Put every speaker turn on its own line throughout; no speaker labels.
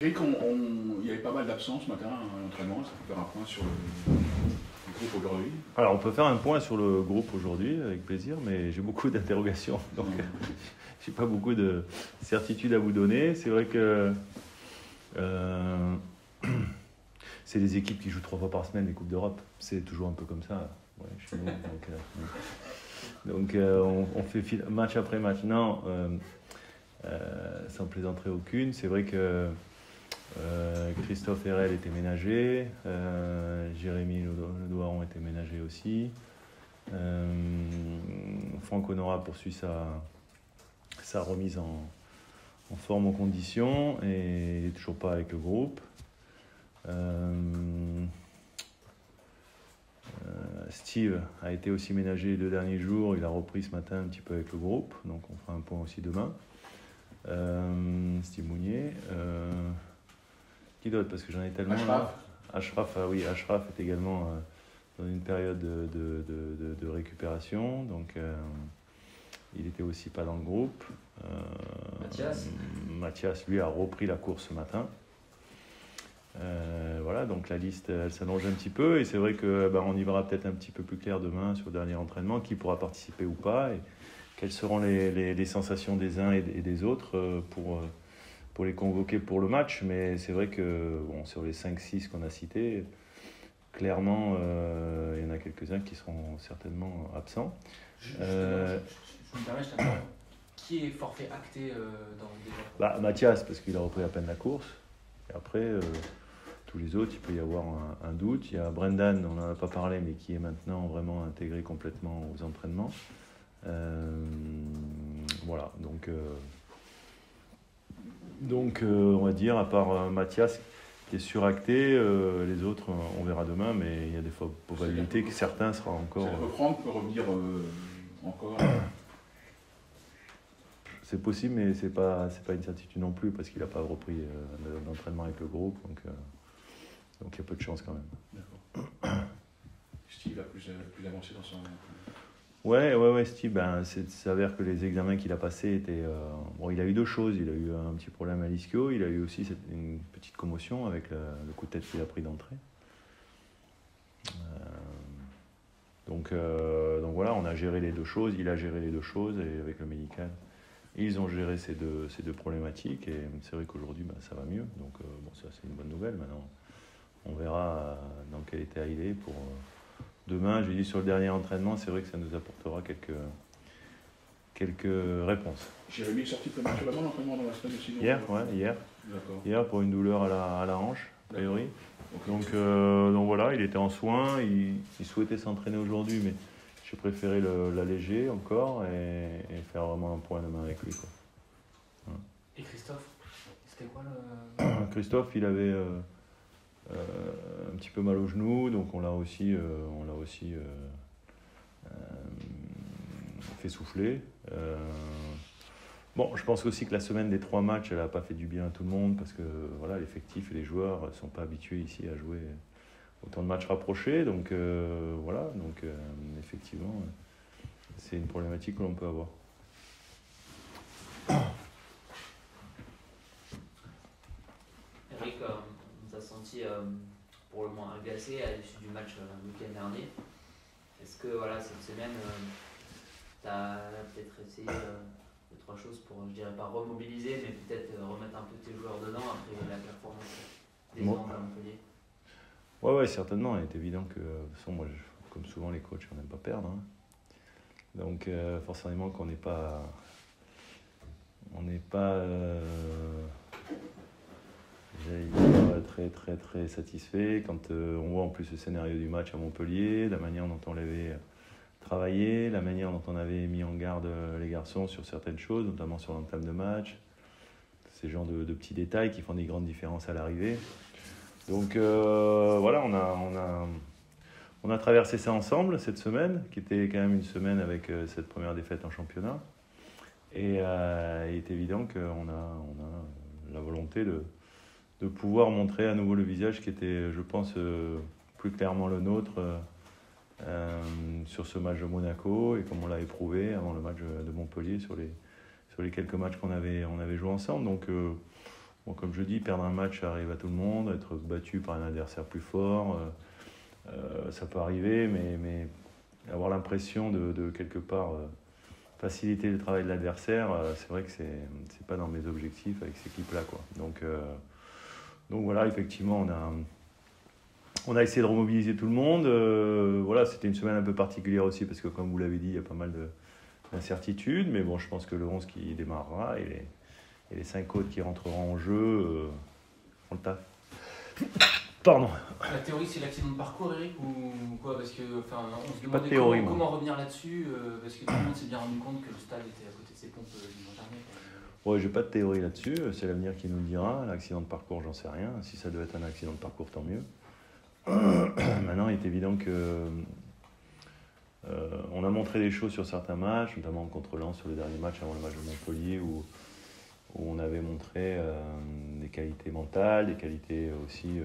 Eric, il y avait pas mal d'absents ce matin à l'entraînement. Est-ce qu'on peut faire un point sur le groupe aujourd'hui?
Alors, on peut faire un point sur le groupe aujourd'hui, avec plaisir, mais j'ai beaucoup d'interrogations, donc j'ai pas beaucoup de certitudes à vous donner. C'est vrai que c'est des équipes qui jouent 3 fois par semaine les Coupes d'Europe. C'est toujours un peu comme ça. Ouais, chez nous, donc, on fait match après match. Non, sans plaisanterie aucune. C'est vrai que Christophe Herrel était ménagé, Jérémy Ledouaron était ménagé aussi. Franck Honora poursuit sa remise en forme, en condition, et il n'est toujours pas avec le groupe. Steve a été aussi ménagé les 2 derniers jours, il a repris ce matin un petit peu avec le groupe, donc on fera un point aussi demain. Steve Mounier. Qui d'autre? Parce que j'en ai tellement. Achraf, oui, Achraf est également dans une période de récupération, donc il n'était aussi pas dans le groupe. Mathias, lui, a repris la course ce matin. Voilà, donc la liste, elle s'allonge un petit peu, et c'est vrai que on y verra peut-être un petit peu plus clair demain sur le dernier entraînement, qui pourra participer ou pas, et quelles seront les sensations des uns et des autres pour les convoquer pour le match. Mais c'est vrai que sur les 5-6 qu'on a cités, clairement, il y en a quelques-uns qui seront certainement absents.
Je me permets, je t'interromps. Qui est forfait acté dans déjà
Mathias, parce qu'il a repris à peine la course. Et après, tous les autres, il peut y avoir un doute. Il y a Brendan, on n'en a pas parlé, mais qui est maintenant vraiment intégré complètement aux entraînements. Voilà, donc on va dire, à part Mathias qui est suracté, les autres on verra demain, mais il y a des probabilités que certains sera encore.
Franck peut revenir encore.
C'est possible, mais c'est pas une certitude non plus, parce qu'il n'a pas repris d'entraînement avec le groupe, donc il y a peu de chance quand même.
D'accord. Steve a plus avancé dans son.
Ouais, Steve, il s'avère que les examens qu'il a passés étaient. Il a eu 2 choses. Il a eu un petit problème à l'ischio, il a eu aussi une petite commotion avec le coup de tête qu'il a pris d'entrée. Donc voilà, on a géré les 2 choses, il a géré les 2 choses, et avec le médical, ils ont géré ces deux problématiques, et c'est vrai qu'aujourd'hui, ça va mieux. Donc ça, c'est une bonne nouvelle. Maintenant, on verra dans quel état il est pour. Demain, j'ai dit sur le dernier entraînement, c'est vrai que ça nous apportera quelques réponses.
Jérémy est sorti prématurément l'entraînement dans la semaine aussi.
Hier.
D'accord.
Hier, pour une douleur à la hanche, a priori. Okay. Donc voilà, il était en soins, il souhaitait s'entraîner aujourd'hui, mais j'ai préféré l'alléger encore et faire vraiment un point demain avec lui, quoi.
Voilà. Et Christophe, c'était quoi le...
Christophe, il avait un petit peu mal au genou, donc on l'a aussi fait souffler. Je pense aussi que la semaine des 3 matchs, elle n'a pas fait du bien à tout le monde, parce que voilà, l'effectif et les joueurs ne sont pas habitués ici à jouer autant de matchs rapprochés. Donc effectivement, c'est une problématique que l'on peut avoir.
Eric, on t'a senti pour le moins agacé à l'issue du match le week-end dernier. Est-ce que cette semaine, tu as peut-être essayé 2-3 choses pour, je dirais pas remobiliser, mais peut-être remettre un peu tes joueurs dedans après la performance décevante à Montpellier?
Ouais, certainement. Il est évident que, de toute façon, moi, comme souvent les coachs, on n'aime pas perdre. Hein. Donc forcément qu'on n'est pas très très très satisfait quand on voit en plus le scénario du match à Montpellier, la manière dont on l'avait travaillé, la manière dont on avait mis en garde les garçons sur certaines choses, notamment sur l'entame de match, ces genres de petits détails qui font des grandes différences à l'arrivée. Donc voilà, on a traversé ça ensemble cette semaine, qui était quand même une semaine avec cette première défaite en championnat, et il est évident qu'on a la volonté de pouvoir montrer à nouveau le visage qui était, je pense, plus clairement le nôtre sur ce match de Monaco, et comme on l'a éprouvé avant le match de Montpellier sur les quelques matchs qu'on avait joué ensemble. Donc Bon, comme je dis, perdre un match, ça arrive à tout le monde. Être battu par un adversaire plus fort, ça peut arriver, mais avoir l'impression de quelque part faciliter le travail de l'adversaire, c'est vrai que c'est pas dans mes objectifs avec cette équipe-là, quoi. Donc voilà, effectivement, on a essayé de remobiliser tout le monde. Voilà, c'était une semaine un peu particulière aussi parce que, comme vous l'avez dit, il y a pas mal d'incertitudes. Mais bon, je pense que le 11 qui démarrera et les 5 autres qui rentreront en jeu font le taf. Pardon.
La théorie, c'est l'accident de parcours, Eric, ou quoi? Parce que, enfin, on se
Pas de
demandait
théorie,
comment revenir là-dessus, parce que tout le monde s'est bien rendu compte que le stade était à côté de ses pompes dimanche dernier.
Ouais, j'ai pas de théorie là-dessus. C'est l'avenir qui nous le dira. L'accident de parcours, j'en sais rien. Si ça doit être un accident de parcours, tant mieux. Maintenant, il est évident que on a montré des choses sur certains matchs, notamment contre Lens sur le dernier match avant le match de Montpellier, où on avait montré des qualités mentales, des qualités aussi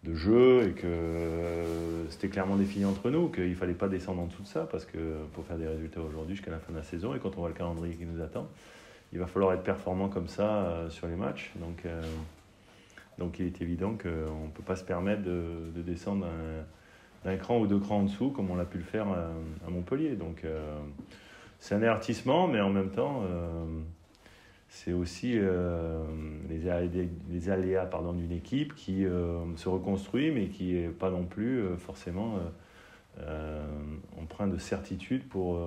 de jeu, et que c'était clairement défini entre nous, qu'il ne fallait pas descendre en dessous de ça, parce que pour faire des résultats aujourd'hui jusqu'à la fin de la saison, et quand on voit le calendrier qui nous attend, il va falloir être performant comme ça sur les matchs. Donc il est évident qu'on ne peut pas se permettre de descendre d'un cran ou 2 crans en dessous, comme on l'a pu le faire à Montpellier. Donc c'est un avertissement, mais en même temps, c'est aussi les aléas d'une équipe qui se reconstruit, mais qui n'est pas non plus forcément empreint de certitude pour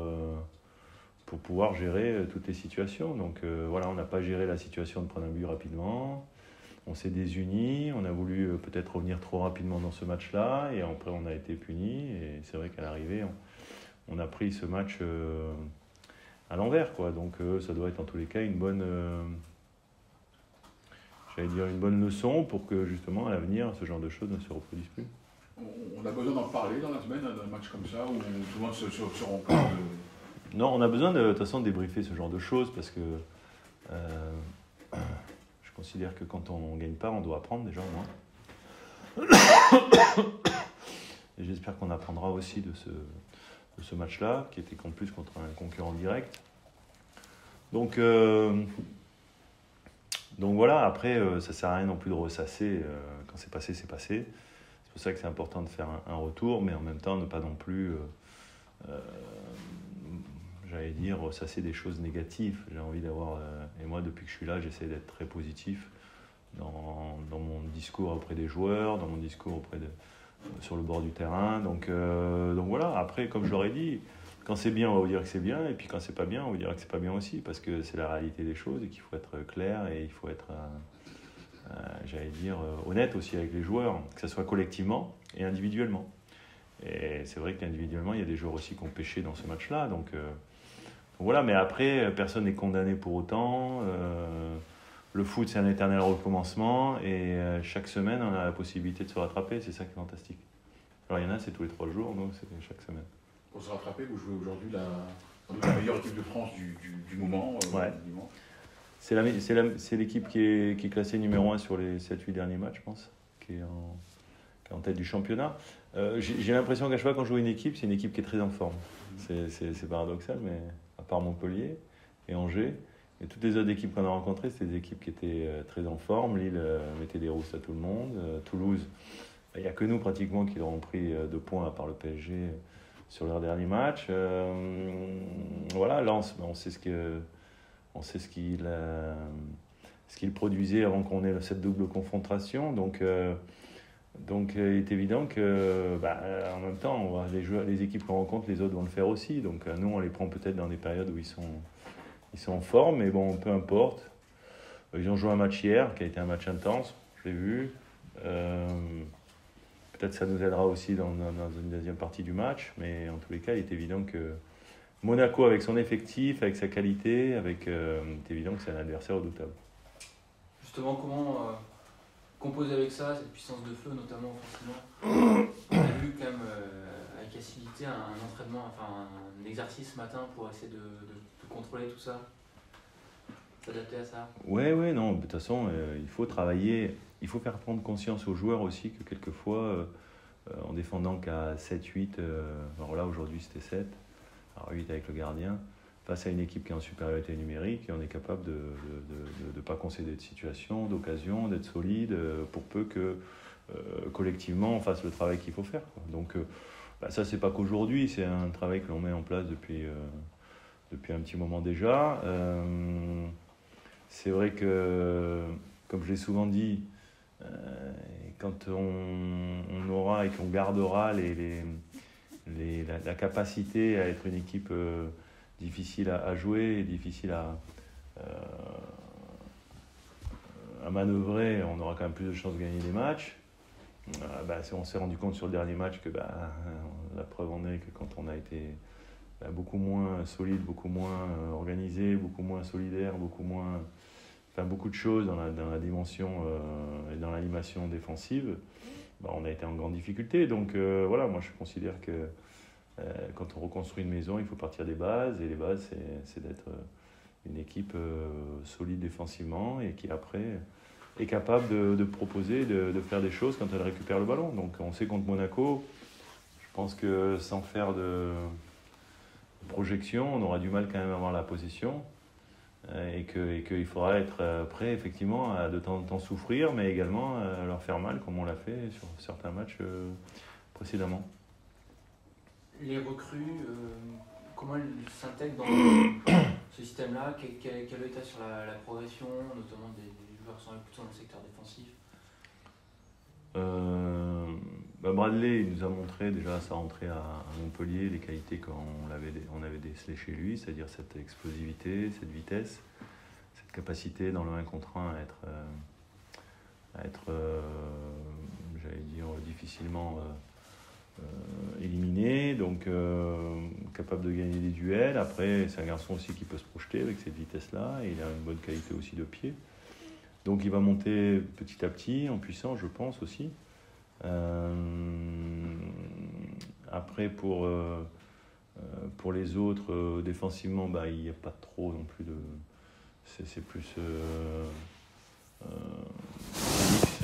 pouvoir gérer toutes les situations. Donc voilà, on n'a pas géré la situation de prendre un but rapidement. On s'est désunis, on a voulu peut-être revenir trop rapidement dans ce match-là, et après on a été punis. Et c'est vrai qu'à l'arrivée, on a pris ce match à l'envers, quoi. Donc ça doit être en tous les cas une bonne leçon pour que justement à l'avenir ce genre de choses ne se reproduisent plus.
On a besoin d'en parler dans la semaine, d'un match comme ça, où tout le monde se rend compte de...
Non, on a besoin de toute façon de débriefer ce genre de choses, parce que je considère que quand on ne gagne pas, on doit apprendre déjà au moins. Et j'espère qu'on apprendra aussi de ce match-là, qui était en plus contre un concurrent direct. Donc voilà, après, ça ne sert à rien non plus de ressasser. Quand c'est passé, c'est passé. C'est pour ça que c'est important de faire un retour, mais en même temps, ne pas non plus, j'allais dire, ressasser des choses négatives. J'ai envie d'avoir... et moi, depuis que je suis là, j'essaie d'être très positif dans mon discours auprès des joueurs, dans mon discours sur le bord du terrain. Donc voilà, après, comme je l'aurais dit, quand c'est bien, on va vous dire que c'est bien, et puis quand c'est pas bien, on vous dira que c'est pas bien aussi, parce que c'est la réalité des choses et qu'il faut être clair et il faut être, j'allais dire, honnête aussi avec les joueurs, que ce soit collectivement et individuellement. Et c'est vrai qu'individuellement, il y a des joueurs aussi qui ont pêché dans ce match-là. Donc voilà, mais après, personne n'est condamné pour autant. Le foot, c'est un éternel recommencement, et chaque semaine, on a la possibilité de se rattraper. C'est ça qui est fantastique. Alors, il y en a, c'est tous les 3 jours, nous, c'est chaque semaine.
Pour se rattraper, vous jouez aujourd'hui la meilleure équipe de France du moment.
Ouais. C'est l'équipe qui est classée numéro 1 sur les 7-8 derniers matchs, je pense, qui est en tête du championnat. J'ai l'impression qu'à chaque fois qu'on joue une équipe, c'est une équipe qui est très en forme. C'est paradoxal, mais à part Montpellier et Angers, et toutes les autres équipes qu'on a rencontrées, c'était des équipes qui étaient très en forme. Lille mettait des rousses à tout le monde. Toulouse, il n'y a que nous pratiquement qui leur ont pris 2 points à part le PSG sur leur dernier match. Voilà, Lens, on sait ce qu'il produisait avant qu'on ait cette double confrontation. Donc il est évident que, en même temps, on va les équipes qu'on rencontre, les autres vont le faire aussi. Donc nous, on les prend peut-être dans des périodes où ils sont en forme, mais bon, peu importe. Ils ont joué un match hier qui a été un match intense, je l'ai vu. Peut-être ça nous aidera aussi dans une deuxième partie du match, mais en tous les cas, il est évident que Monaco, avec son effectif, avec sa qualité, il est évident que c'est un adversaire redoutable.
Justement, comment composer avec ça, cette puissance de feu, notamment offensivement? On a vu quand même avec assiduité un entraînement, enfin un exercice ce matin pour essayer de contrôler tout ça, s'adapter à ça. Ouais,
non, de toute façon, il faut travailler, il faut faire prendre conscience aux joueurs aussi que quelquefois, en défendant qu'à 7-8, alors là aujourd'hui c'était 7, alors 8 avec le gardien, face à une équipe qui est en supériorité numérique, et on est capable de ne pas concéder de situation, d'occasion, d'être solide, pour peu que collectivement on fasse le travail qu'il faut faire, quoi. Donc ça, c'est pas qu'aujourd'hui, c'est un travail que l'on met en place depuis un petit moment déjà. C'est vrai que, comme je l'ai souvent dit, quand on aura et qu'on gardera la capacité à être une équipe difficile à jouer et difficile à manœuvrer, on aura quand même plus de chances de gagner des matchs. On s'est rendu compte sur le dernier match que la preuve en est que quand on a été beaucoup moins solide, beaucoup moins organisé, beaucoup moins solidaire, beaucoup de choses dans la dimension et dans l'animation défensive, on a été en grande difficulté. Donc voilà, moi je considère que quand on reconstruit une maison, il faut partir des bases, et les bases, c'est d'être une équipe solide défensivement et qui après est capable de proposer, de faire des choses quand elle récupère le ballon. Donc on sait contre Monaco, je pense que sans faire de projection, on aura du mal quand même à avoir la possession, et qu'il faudra être prêt effectivement à de temps en temps souffrir, mais également à leur faire mal comme on l'a fait sur certains matchs précédemment.
Les recrues, comment elles s'intègrent dans ce système-là? Quel état sur la progression, notamment des joueurs qui sont plutôt dans le secteur défensif?
Bradley, il nous a montré déjà à sa rentrée à Montpellier les qualités qu'on avait décelées chez lui, c'est-à-dire cette explosivité, cette vitesse, cette capacité dans le 1 contre 1 à être j'allais dire, difficilement éliminé, donc capable de gagner des duels. Après, c'est un garçon aussi qui peut se projeter avec cette vitesse-là, et il a une bonne qualité aussi de pied. Donc il va monter petit à petit en puissance, je pense aussi. Après, pour les autres, défensivement, il n'y a pas trop non plus de... C'est plus Félix,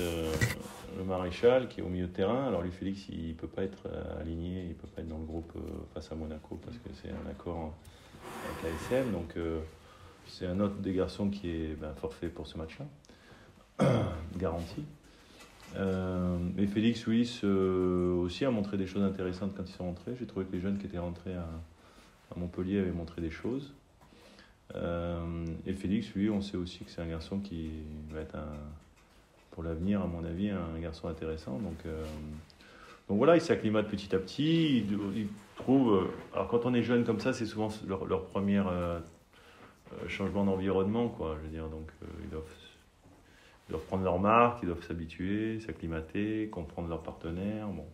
le maréchal, qui est au milieu de terrain. Alors lui, Félix, il ne peut pas être aligné, il ne peut pas être dans le groupe face à Monaco, parce que c'est un accord avec l'ASM. Donc c'est un autre des garçons qui est forfait pour ce match-là. Garanti. Mais Félix Willis aussi a montré des choses intéressantes quand ils sont rentrés. J'ai trouvé que les jeunes qui étaient rentrés à Montpellier avaient montré des choses. Et Félix, lui, on sait aussi que c'est un garçon qui va être pour l'avenir, à mon avis, un garçon intéressant. Donc voilà, il s'acclimate petit à petit. Il trouve. Alors quand on est jeune comme ça, c'est souvent leur premier changement d'environnement, quoi. Je veux dire, donc ils doivent prendre leur marque, ils doivent s'habituer, s'acclimater, comprendre leurs partenaires. Bon.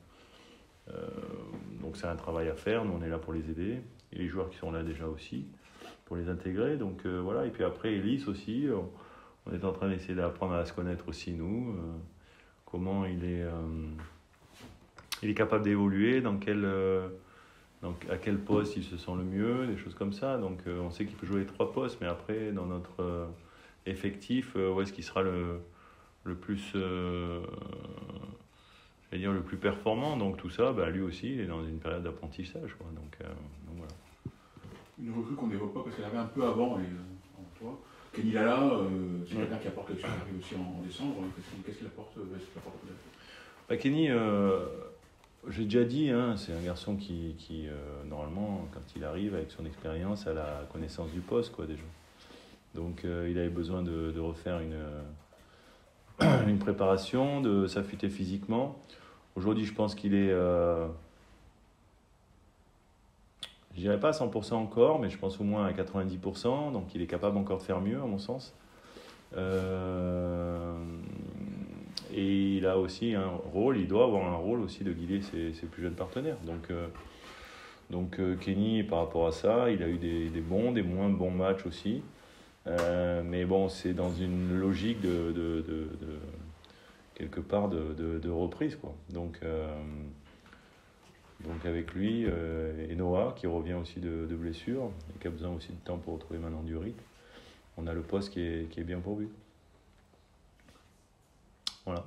Donc c'est un travail à faire, nous on est là pour les aider, et les joueurs qui sont là déjà aussi, pour les intégrer. Donc voilà, et puis après Ellis aussi, on est en train d'essayer d'apprendre à se connaître aussi nous, comment il est capable d'évoluer, à quel poste il se sent le mieux, des choses comme ça. Donc on sait qu'il peut jouer les 3 postes, mais après dans notre effectif, où est-ce qu'il sera le plus le plus performant. Donc tout ça, lui aussi, il est dans une période d'apprentissage, quoi. Donc voilà.
Une recrue qu'on n'évoque pas parce qu'elle avait un peu avant, en toi. Kenny Lala, c'est quelqu'un qui apporte quelque chose, qui arrive aussi en décembre. Qu'est-ce qu'il apporte,
Kenny, j'ai déjà dit, c'est un garçon qui normalement, quand il arrive avec son expérience, a la connaissance du poste, quoi, déjà. Donc il avait besoin de refaire une préparation, de s'affûter physiquement. Aujourd'hui, je pense qu'il est... je dirais pas à 100% encore, mais je pense au moins à 90%. Donc il est capable encore de faire mieux, à mon sens. Et il a aussi un rôle, il doit avoir un rôle aussi de guider ses plus jeunes partenaires. Donc Kenny, par rapport à ça, il a eu des bons, des moins bons matchs aussi. Mais bon, c'est dans une logique de quelque part de reprise, quoi. Donc avec lui et Noah qui revient aussi de blessure et qui a besoin aussi de temps pour retrouver maintenant du rythme, on a le poste qui est bien pourvu. Voilà.